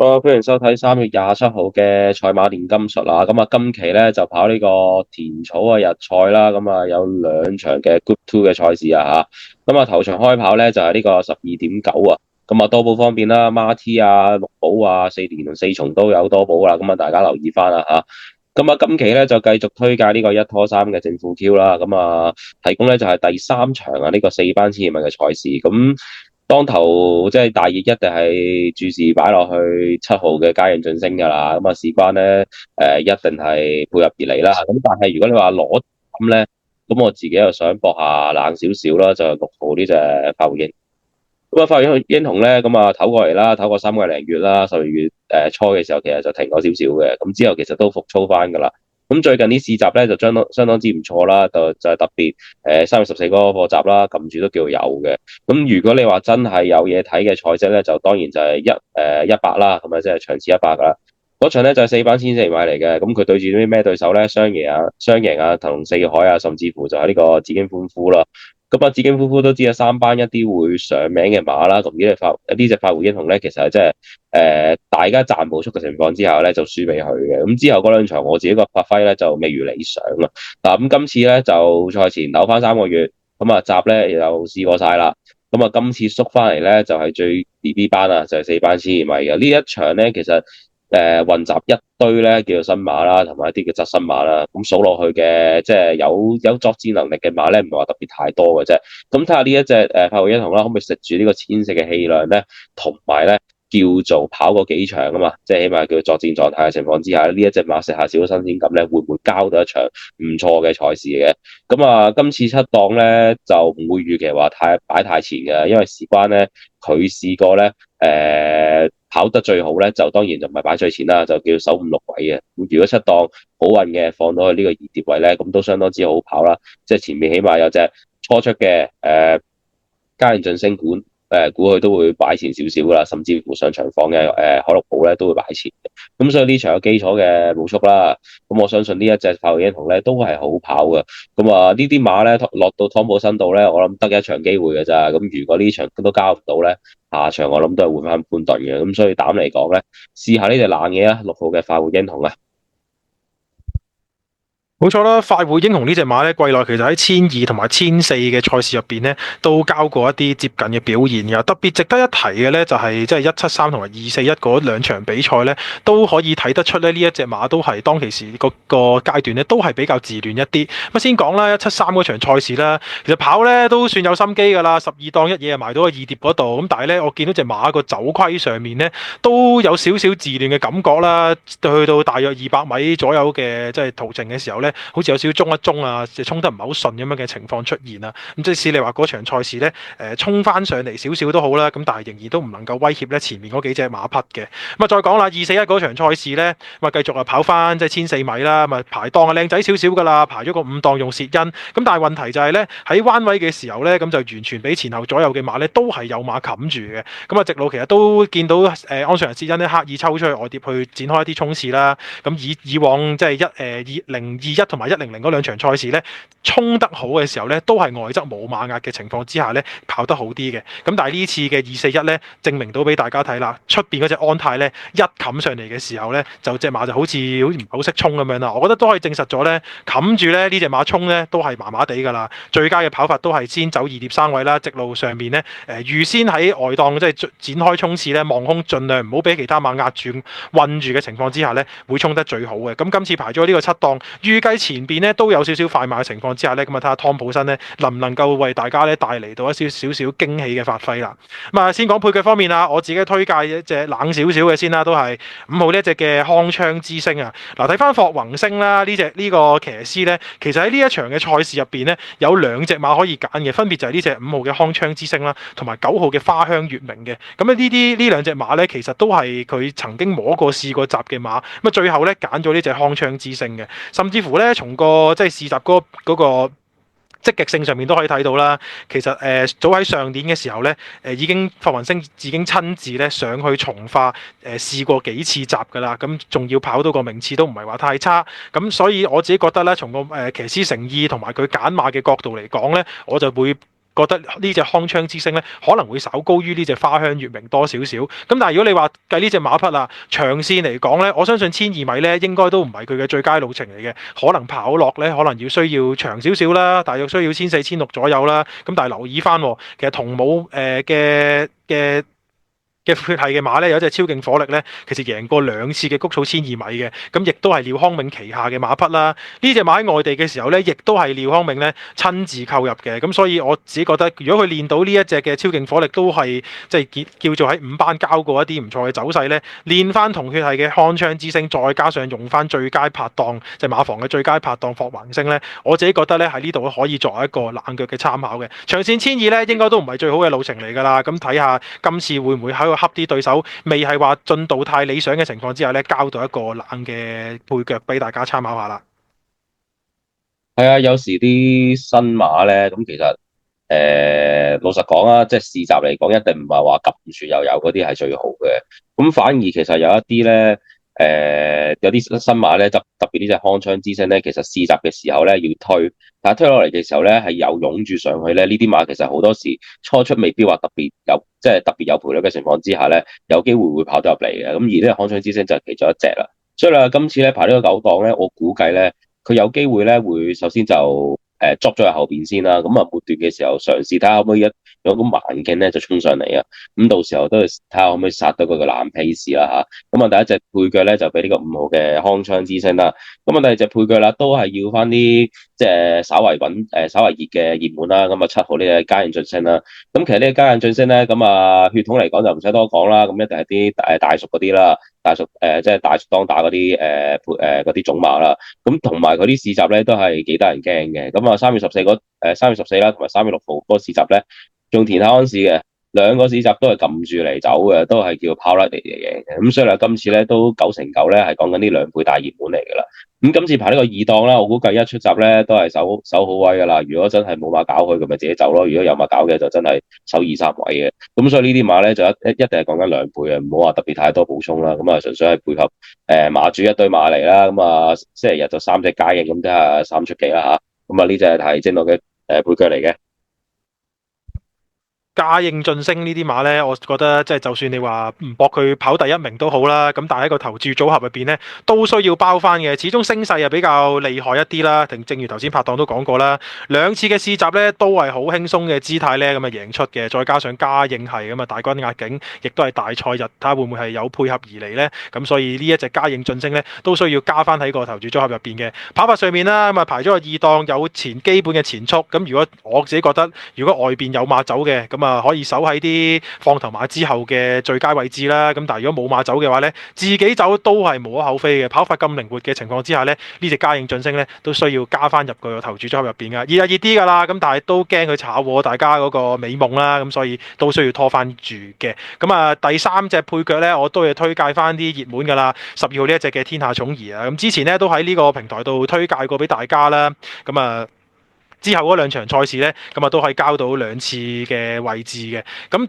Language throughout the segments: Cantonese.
好，歡迎收睇3月27號嘅賽馬練金術啊！咁啊，今期咧就跑呢個田草嘅日賽啦，咁啊有兩場嘅 Group Two 嘅賽事啊吓，咁啊頭場開跑咧就係呢個12.9啊，咁啊多寶方面啦，Marty 啊、六寶啊、四年同四重都有多寶啦，咁啊大家留意翻啦吓。咁啊今期咧就繼續推介呢個一拖三嘅正負 Q 啦，咁啊提供咧就係第三場啊呢個4班千二米嘅賽事，咁。當頭即係大熱，一定係注視擺落去7號嘅嘉應晉升噶啦。咁啊，事關咧一定係配合而嚟啦。咁但係如果你話攞咁咧，咁我自己又想搏下冷少少啦，就係6號呢隻發活英。咁啊，發活英雄咧，咁啊唞過嚟啦，唞過3個零月啦。12月初嘅時候，其實就停咗少少嘅。咁之後其實都復操翻噶啦。咁最近啲試集咧就相當之唔錯啦，就係特別3月14嗰個課集啦，撳住都叫有嘅。咁如果你話真係有嘢睇嘅賽績咧，就當然就係100啦，咁啊即係場次100噶啦。嗰場咧就係4班千四米嚟嘅，咁佢對住啲咩對手咧？雙贏啊，騰龍四海啊，甚至乎就係呢個紫荊歡呼啦。咁啊，紫荊夫婦都知啊，3班一啲會上名嘅馬啦，咁呢隻發活英雄咧，其實係即係大家賺步速嘅情況之下咧，就輸俾佢嘅。咁之後嗰兩場我自己個發揮咧就未如理想啊。嗱，咁今次咧就賽前唞翻3個月，咁啊集咧又試過晒啦。咁啊今次縮翻嚟咧就係最 BB 班啊，就係4班千二米嘅呢一場咧，其實。混雜一堆咧叫做新馬啦，同埋一啲叫側新馬啦，咁數落去嘅即係有作戰能力嘅馬咧，唔係話特別太多嘅啫。咁睇下呢一隻發活英雄啦，可唔可以食住呢個千四嘅氣量咧，同埋咧叫做跑過幾場啊嘛，即係起碼叫作戰狀態嘅情況之下，呢一隻馬食下少少新鮮感咧，會唔會交到一場唔錯嘅賽事嘅？咁啊，今次七檔咧就唔會預期話擺太前嘅，因為事關咧佢試過咧跑得最好咧，就當然就唔係擺最前啦，就叫守5、6位嘅。咁如果七檔好運嘅放到去呢個二碟位咧，咁都相當之好跑啦。即係前面起碼有隻初出嘅嘉應晉升管估佢都會擺前少少噶啦，甚至乎上場房嘅海陸寶咧都會擺前嘅。咁所以呢場有基礎嘅步速啦。咁我相信呢一隻發活英雄咧都係好跑嘅。咁啊呢啲馬咧落到湯普森度咧，我諗得一場機會嘅咋。咁如果呢場都交唔到咧，下場我諗都係換翻潘頓嘅。咁所以膽嚟講咧，試下呢隻冷嘢啊，6號嘅發活英雄啊。冇錯啦，快活英雄呢隻馬咧，季內其實喺1200同埋1400嘅賽事入邊咧，都交過一啲接近嘅表現嘅。特別值得一提嘅咧，就係即係173同埋241嗰兩場比賽咧，都可以睇得出咧呢一隻馬都係當其時個階段咧，都係比較自戀一啲。咁先講啦，173嗰場賽事啦，其實跑咧都算有心機㗎啦，12檔一嘢埋到個二碟嗰度。咁但係咧，我見到隻馬個走規上面咧，都有少少自戀嘅感覺啦。去到大約200米左右嘅即係途程嘅時候咧，好似有少少衝一衝啊，就衝得唔係好順咁樣嘅情況出現啦。咁即使你話嗰場賽事咧，衝翻上嚟少少都好啦，咁但係仍然都唔能夠威脅咧前面嗰幾隻馬匹嘅。咁啊再講啦，241嗰場賽事咧，咁啊繼續啊跑翻即係1400米啦，咁啊排檔啊靚仔少少噶啦，排咗個5檔用薛恩。咁但係問題就係咧喺彎位嘅時候咧，咁就完全俾前後左右嘅馬咧都係有馬冚住嘅。咁啊直路其實都見到安上人薛恩咧刻意抽出去外碟去展開一啲衝刺啦。咁以往即係2021同埋100嗰兩場賽事咧，衝得好嘅時候咧，都係外側冇馬壓嘅情況之下咧，跑得好啲嘅。咁但係呢次嘅241咧，證明到俾大家睇啦，出邊嗰隻安泰咧一冚上嚟嘅時候咧，就隻馬就好似唔係好識衝咁樣啦。我覺得都可以證實咗咧，冚住咧呢隻馬衝咧都係麻麻地㗎啦。最佳嘅跑法都係先走二碟3位啦，直路上面咧預先喺外檔即係展開衝刺咧，望空盡量唔好俾其他馬壓住韞住嘅情況之下咧，會衝得最好嘅。咁今次排咗呢個7檔，預計前邊咧都有少少快馬嘅情況之下咧，咁啊睇下湯普森咧能唔能夠為大家咧帶嚟到一少少驚喜嘅發揮啦。咁啊先講配腳方面啊，我自己推介一隻冷少少嘅先啦，都係5號呢一隻嘅康昌之星啊。嗱睇翻霍宏星啦，呢個騎師咧，其實喺呢一場嘅賽事入邊咧有2隻馬可以揀嘅，分別就係呢隻5號嘅康昌之星啦，同埋9號嘅花香月明嘅。咁呢兩隻馬咧，其實都係佢曾經摸過試過集嘅馬，咁啊最後咧揀咗呢隻康昌之星嘅，甚至乎咧從個即係試集嗰個積極性上面都可以睇到啦。其實早喺上年嘅時候咧，已經霍宏星已經親自咧上去從化試過幾次集㗎啦，咁仲要跑到個名次都唔係話太差。咁所以我自己覺得咧，從個騎師誠意同埋佢揀馬嘅角度嚟講咧，我就會覺得呢隻康槍之星咧可能會稍高於呢隻花香月明多少少。咁但係如果你話計呢隻馬匹啦，長線嚟講咧，我相信1,200米咧應該都唔係佢嘅最佳路程嚟嘅，可能跑落咧可能需要長少少啦，大約需要1,400、1,600左右啦。咁但係留意翻，其實同母嘅血系嘅馬咧，有一隻超勁火力咧，其實贏過2次嘅谷草1,200米嘅，咁亦都係廖康銘旗下嘅馬匹啦。呢隻馬喺外地嘅時候咧，亦都係廖康銘咧親自購入嘅，咁所以我自己覺得，如果佢練到呢一隻嘅超勁火力，都係即係叫做喺5班交過一啲唔錯嘅走勢咧，練翻同血系嘅康槍之星，再加上用翻最佳拍檔，即係馬房嘅最佳拍檔霍橫星咧，我自己覺得咧喺呢度可以作為一個冷腳嘅參考嘅。長線1,200咧，應該都唔係最好嘅路程嚟㗎啦。咁睇下今次會唔會喺恰啲對手未係話進度太理想嘅情況之下咧，交到一個冷嘅配腳俾大家參考下啦。係啊，有時啲新馬咧，咁其實老實講啊，即係試集嚟講，一定唔係話撳住又有嗰啲係最好嘅。咁反而其實有一啲咧，有啲新馬咧，特別呢隻康槍之星咧，其實試集嘅時候咧要推，但係推落嚟嘅時候咧係有湧住上去咧，呢啲馬其實好多時初出未必話特別有，即係特別有賠率嘅情況之下咧，有機會會跑得入嚟嘅。咁而呢隻康槍之星就係其中一隻啦。所以咧，今次咧排呢個9檔咧，我估計咧。佢有機會咧，會首先就捉咗喺後邊先啦。咁啊，末段嘅時候嘗試睇下可唔可以有個慢鏡咧就衝上嚟啊。咁到時候都係睇下可唔可以殺到佢個藍 pace 啦嚇。咁啊，第一隻配腳咧就俾呢個5號嘅康槍之星啦。咁啊，第二隻配腳啦都係要翻啲即係稍為稍為熱嘅熱門啦。咁啊，7號呢隻嘉應晉升啦。咁其實呢個嘉應晉升咧，咁啊血統嚟講就唔使多講啦。咁一定係啲大熟嗰啲啦。大熟即係大熟當打嗰啲嗰啲種馬啦，咁同埋佢啲試集咧都係幾得人驚嘅。咁啊3月14啦，同埋3月6號嗰個試集咧，仲填下安士嘅兩個試集都係撳住嚟走嘅，都係叫跑甩嚟贏嘅。咁所以咧今次咧都9成9咧係講緊呢兩倍大熱門嚟㗎啦。咁今次排呢個2檔啦，我估計一出閘咧都係守好位㗎啦。如果真係冇馬搞佢，咁咪自己走咯。如果有馬搞嘅，就真係守2、3位嘅。咁所以呢啲馬咧就一定係講緊2倍嘅，唔好話特別太多補充啦。咁啊，純粹係配合馬主一堆馬嚟啦。咁啊，星期日就3隻嘉應，咁睇下3出幾啦嚇。咁啊，呢隻係正路嘅配腳嚟嘅。嘉應晉升呢啲馬呢，我覺得即係就算你話唔搏佢跑第1名都好啦，咁但係喺個投注組合入邊呢，都需要包翻嘅。始終聲勢又比較厲害一啲啦。正如頭先拍檔都講過啦，2次嘅試集呢都係好輕鬆嘅姿態呢咁啊贏出嘅。再加上嘉應係咁啊大軍壓境，亦都係大賽日，睇下會唔會係有配合而嚟呢？咁所以呢一隻嘉應晉升呢，都需要加翻喺個投注組合入邊嘅跑法上面啦。咁啊排咗個2檔有基本嘅前速。咁如果我自己覺得，如果外邊有馬走嘅咁可以守喺啲放頭馬之後嘅最佳位置啦。咁但係如果冇馬走嘅話呢，自己走都係無可厚非嘅。跑法咁靈活嘅情況之下呢，呢隻嘉應晉升呢都需要加翻入個投注組合入邊噶。熱就熱啲噶啦，咁但係都驚佢炒和大家嗰個美夢啦。咁所以都需要拖翻住嘅。咁啊，第3隻配腳呢，我都要推介翻啲熱門噶啦。12號呢一隻嘅天下寵兒啊，咁之前呢都喺呢個平台度推介過俾大家啦。咁啊。之後嗰2場賽事呢，咁啊都可以交到2次嘅位置嘅。咁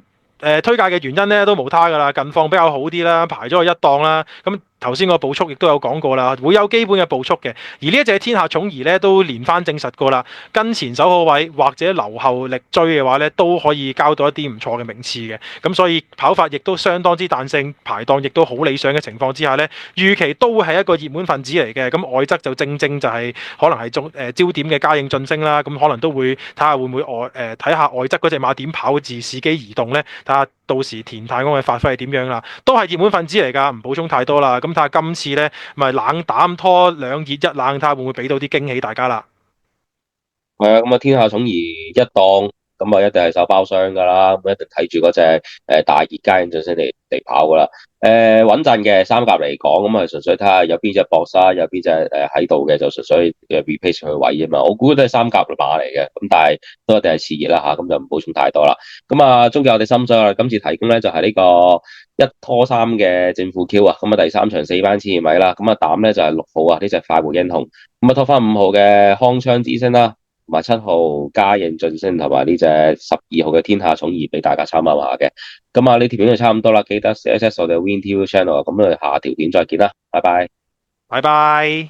推介嘅原因呢，都無他噶啦，近況比較好啲啦，排咗個1檔啦。咁頭先個步速亦都有講過啦，會有基本嘅步速嘅。而呢一隻天下寵兒咧都連番證實過啦，跟前守好位或者留後力追嘅話咧，都可以交到一啲唔錯嘅名次嘅。咁所以跑法亦都相當之彈性，排檔亦都好理想嘅情況之下咧，預期都會係一個熱門分子嚟嘅。咁外側就正就係可能係焦點嘅嘉應晉升啦。咁可能都會睇下會唔會睇下外側嗰隻馬點跑自伺機移動咧，睇下到時田泰安嘅發揮係點樣啦。都係熱門分子嚟㗎，唔補充太多啦。咁睇下今次咧，咪冷膽拖2熱1冷，睇下會唔會俾到啲驚喜大家啦。係啊，咁啊天下寵兒一檔，咁啊一定係手包廂噶啦，咁一定睇住嗰隻大熱嘉應晉升嚟跑噶啦。穩陣嘅3甲嚟講，咁啊純粹睇下有邊隻搏殺，有邊隻喺度嘅，就純粹replace 佢位啊嘛。我估都係3甲馬嚟嘅，咁但係都一定係次熱啦嚇，咁就唔補充太多啦。咁啊，終結我哋心水啦，今次提供咧就係呢個1拖3嘅正負 Q 啊，咁啊第3場4班1,200米啦，咁啊膽咧就係6號啊呢隻快活英雄，咁啊拖翻5號嘅康槍之星啦。同埋7號嘉應晉升，同埋呢隻12號嘅天下寵兒俾大家參考下嘅。咁啊，呢條片就差唔多啦，記得 subscribe 我哋 WinTV Channel。咁我哋下條片再見啦，拜拜。拜拜。